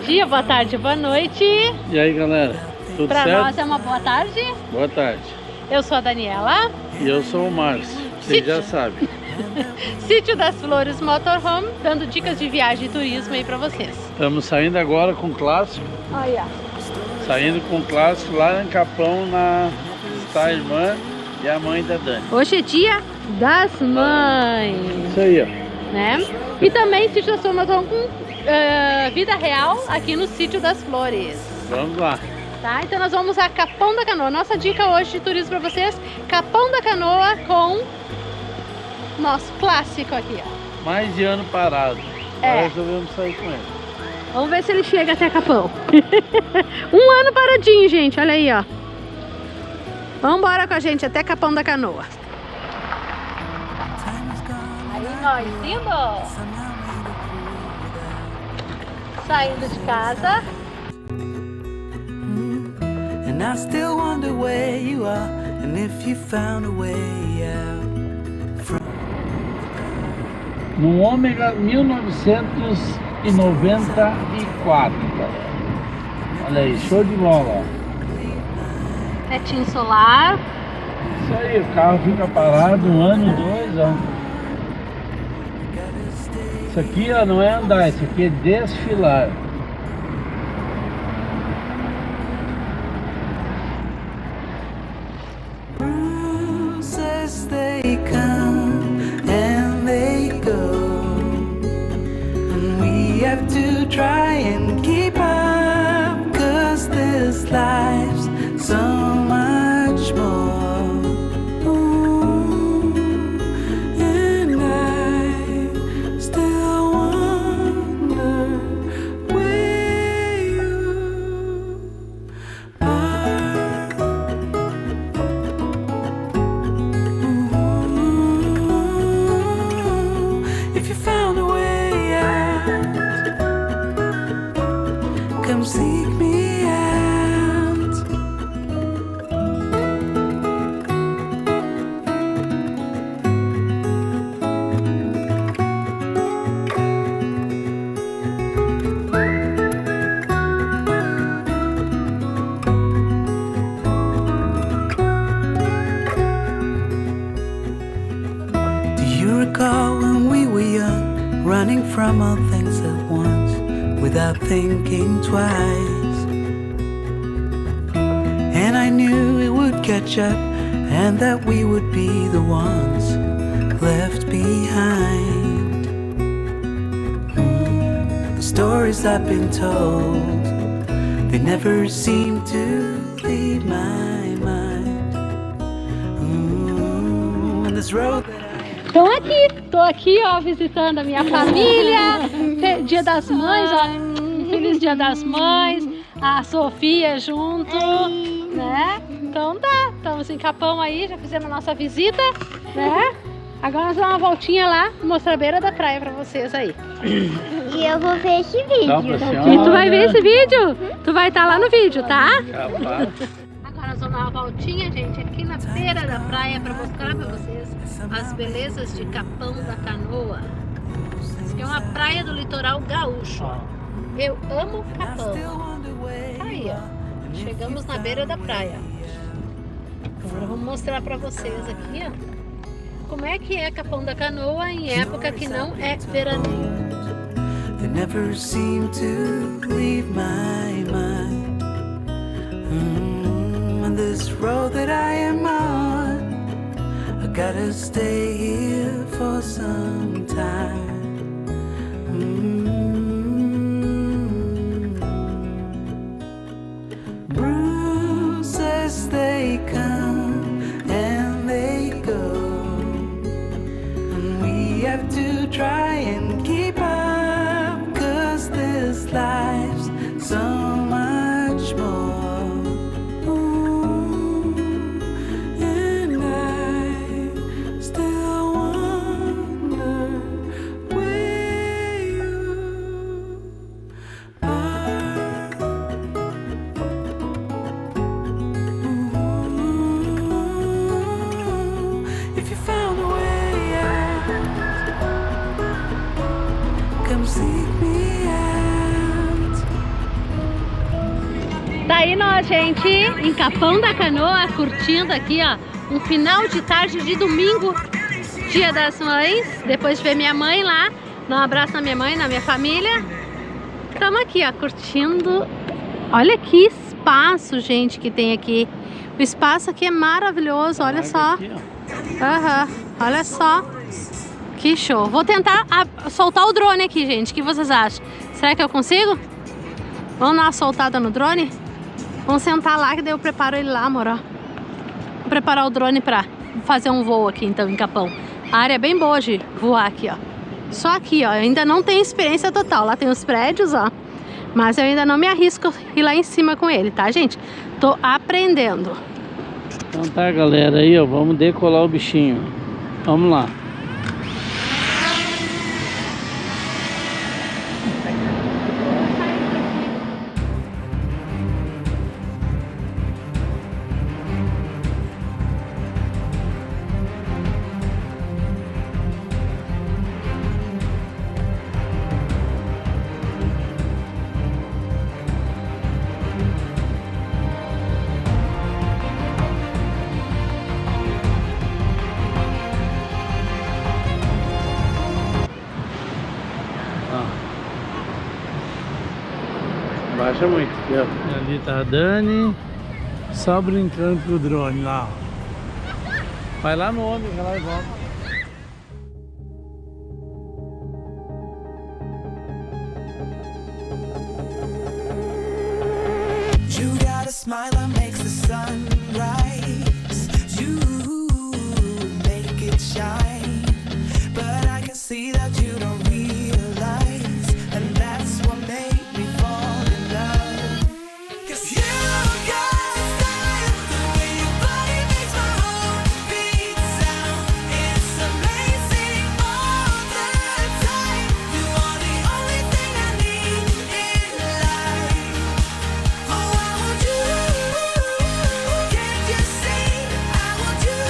dia, boa tarde, boa noite. E aí, galera, tudo certo? Pra nós é uma boa tarde. Boa tarde. Eu sou a Daniela. E eu sou o Márcio, vocês já sabem. Sítio das Flores Motorhome, dando dicas de viagem e turismo aí pra vocês. Estamos saindo agora com o clássico. Olha. Saindo com o clássico lá em Capão, está a irmã e a mãe da Dani. Hoje é dia das mães. Isso aí, ó. Né? E também Sítio das Flores Motorhome com vida real aqui no Sítio das Flores. Vamos lá. Tá? Então nós vamos a Capão da Canoa. Nossa dica hoje de turismo para vocês, Capão da Canoa com nosso clássico aqui, ó. Mais de ano parado. É. Nós resolvemos sair com ele. Vamos ver se ele chega até Capão. Um ano paradinho, gente, olha aí, ó. Vamos embora com a gente até Capão da Canoa. Aí nós indo. Saindo de casa. And I still wonder where you are and if you found a way out from... No Ômega 1994, galera. Olha aí, show de bola. Tetinho solar. Isso aí, o carro fica parado 1 ano, 2, ó. Isso aqui, ó, não é andar, isso aqui é desfilar. They come and they go, and we have to try and keep up, 'cause this life's so much more. Ooh, and I still wonder where you are. Come seek me out. Do you recall when we were young, running from all things at once, without thinking twice? And I knew it would catch up, and that we would be the ones left behind. The stories I've been told, they never seem to leave my mind. And this road that Tô aqui, ó, visitando a minha família. Dia das Mães, ó. Feliz Dia das Mães. A Sofia junto, né? Então tá, estamos em Capão aí, já fizemos a nossa visita, né? Agora nós vamos dar uma voltinha lá, mostrar a beira da praia pra vocês aí. E eu vou ver esse vídeo. E tu vai ver esse vídeo? Tu vai estar lá no vídeo, tá? Capaz. Agora nós vamos dar uma voltinha, gente, aqui na beira da praia pra mostrar pra vocês as belezas de Capão da Canoa. Isso aqui é uma praia do litoral gaúcho. Eu amo Capão. Aí, ó. Chegamos na beira da praia. Agora vamos mostrar pra vocês aqui, ó, como é que é Capão da Canoa em época que não é veraneio. they never seem to leave my mind. On this road that I am on, I gotta stay here for some time. Bruises, they come and they go, and we have to try and keep up, 'cause this life's so much more. Ooh, and I still wonder where you are. Ooh, if you found a way out. a gente em Capão da Canoa, curtindo aqui, ó, um final de tarde de domingo, Dia das Mães. Depois de ver minha mãe lá, dar um abraço na minha mãe, na minha família. Estamos aqui, ó, curtindo. Olha que espaço, gente, que tem aqui. O espaço aqui é maravilhoso, olha só. Aham, olha só. Que show. Vou tentar soltar o drone aqui, gente. O que vocês acham? Será que eu consigo? Vamos dar uma soltada no drone? Vamos sentar lá que daí eu preparo ele lá, amor, ó. Vou preparar o drone pra fazer um voo aqui, então, em Capão. A área é bem boa de voar aqui, ó. Só aqui, ó. Eu ainda não tenho experiência total. Lá tem os prédios, ó. Mas eu ainda não me arrisco ir lá em cima com ele, tá, gente? Tô aprendendo. Então tá, galera, aí, ó. Vamos decolar o bichinho. Vamos lá. Baixa muito. Ali tá a Dani, só brincando com o drone lá. Vai lá no ônibus, vai lá e volta. You got a smile that makes the sun rise. You make it shine, but I can see that you don't realize, and that's what made me fall in love. 'Cause you got a style, the way your body makes my heart beat sound. It's amazing all the time. You are the only thing I need in life. Oh, I want you. Can't you see? I want you.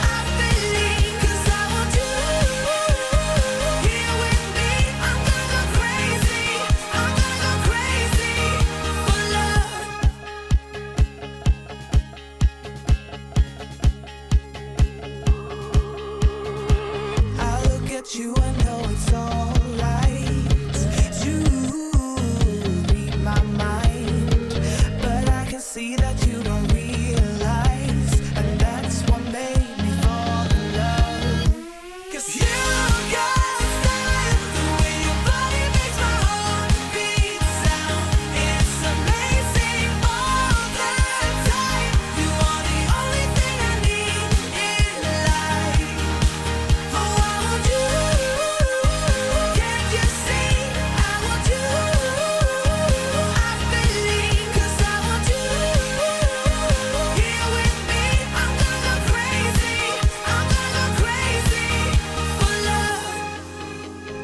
I believe, 'cause I want you. Here with me, I'm gonna go crazy. I'm gonna go crazy for love. I look at you, I know it's alright. You read my mind, but I can see that you don't realize, and that's what made me fall in love. 'Cause you got a style, the way your body makes my heart beat sound. It's amazing all the time. You are the only thing I need in life. Oh, I want you. Can't you see? I want you. I believe, 'cause I want you. Here with me, I'm gonna go crazy. I'm gonna go crazy for love.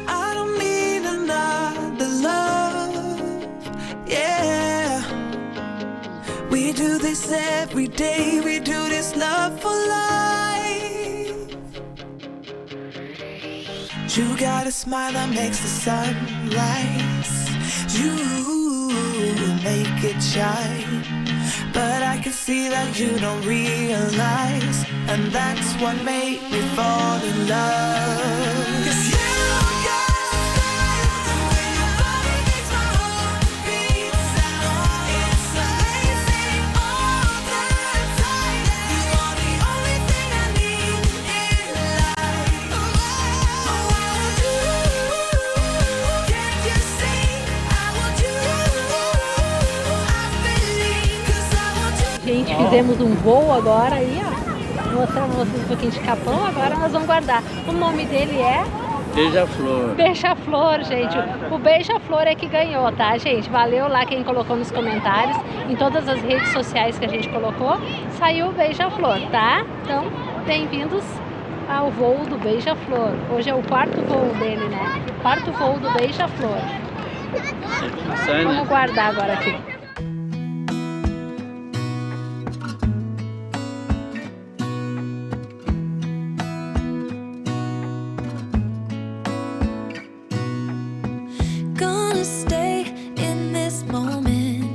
I don't need another love. Yeah. We do this every day. We do this love for life. You got a smile that makes the sun rise. You make it shine, but I can see that you don't realize, and that's what made me fall in love. 'Cause you got a style, the way your body makes my heart beat sound. It's amazing all the time. You are the only thing I need in life. Oh, I want you. Can't you see? I want you. I believe, 'cause I want you. Gente, fizemos um voo agora aí, ó. Mostrando vocês um pouquinho de Capão. Agora nós vamos guardar. O nome dele é Beija-Flor. BEIJA-FLOR, gente. O BEIJA-FLOR é que ganhou, tá, gente? Valeu lá quem colocou nos comentários. Em todas as redes sociais que a gente colocou, saiu o BEIJA-FLOR, tá? Então, bem-vindos ao voo do BEIJA-FLOR. Hoje é o quarto voo dele, né? Quarto voo do BEIJA-FLOR. Vamos guardar agora aqui. Gonna stay in this moment.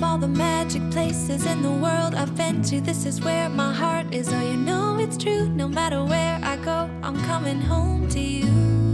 all the magic places in the world I've been to. This is where my heart is. Oh, you know it's true. No matter where I go, I'm coming home to you.